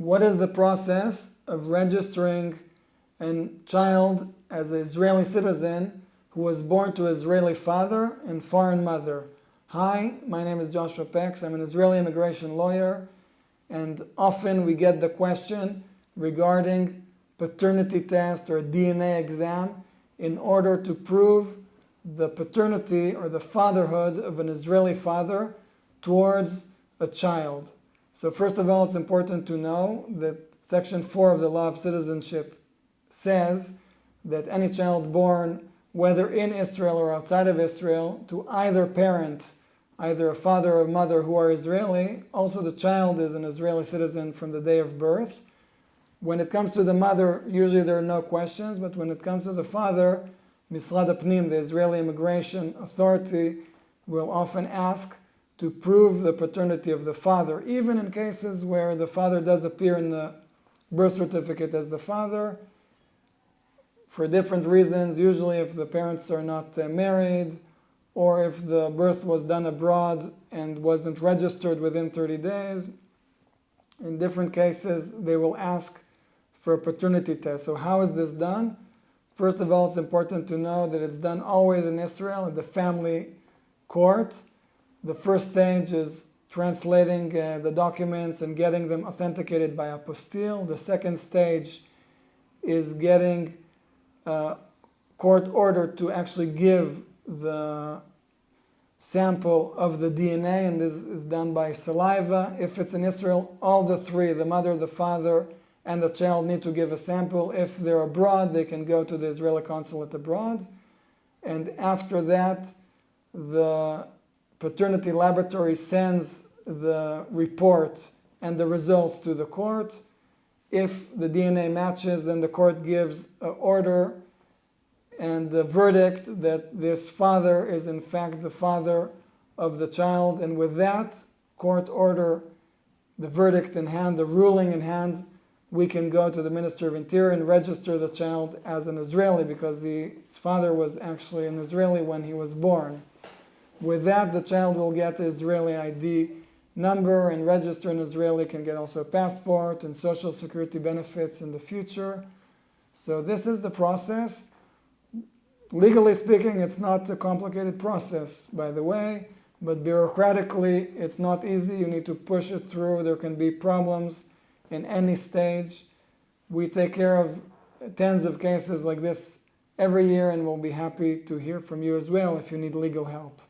What is the process of registering a child as an Israeli citizen who was born to Israeli father and foreign mother? Hi, my name is Joshua Pex. I'm an Israeli immigration lawyer, and often we get the question regarding paternity test or DNA exam in order to prove the paternity or the fatherhood of an Israeli father towards a child. So first of all, it's important to know that Section 4 of the Law of Citizenship says that any child born, whether in Israel or outside of Israel, to either parent, either a father or mother who are Israeli, also the child is an Israeli citizen from the day of birth. When it comes to the mother, usually there are no questions, but when it comes to the father, Misrad HaPnim, the Israeli Immigration Authority, will often ask to prove the paternity of the father, even in cases where the father does appear in the birth certificate as the father, for different reasons, usually if the parents are not married, or if the birth was done abroad and wasn't registered within 30 days. In different cases, they will ask for a paternity test. So how is this done? First of all, it's important to know that it's done always in Israel at the family court. The first stage is translating the documents and getting them authenticated by apostille. The second stage is getting a court order to actually give the sample of the DNA, and this is done by saliva. If it's in Israel, all the three, the mother, the father, and the child need to give a sample. If they're abroad, they can go to the Israeli consulate abroad. And after that, the paternity laboratory sends the report and the results to the court. If the DNA matches, then the court gives an order and the verdict that this father is in fact the father of the child. And with that court order, the verdict in hand, the ruling in hand, we can go to the Minister of Interior and register the child as an Israeli, because his father was actually an Israeli when he was born. With that, the child will get the Israeli ID number and register an Israeli, can get also a passport and social security benefits in the future. So this is the process. Legally speaking, it's not a complicated process, by the way, but bureaucratically, it's not easy. You need to push it through. There can be problems in any stage. We take care of tens of cases like this every year, and we'll be happy to hear from you as well if you need legal help.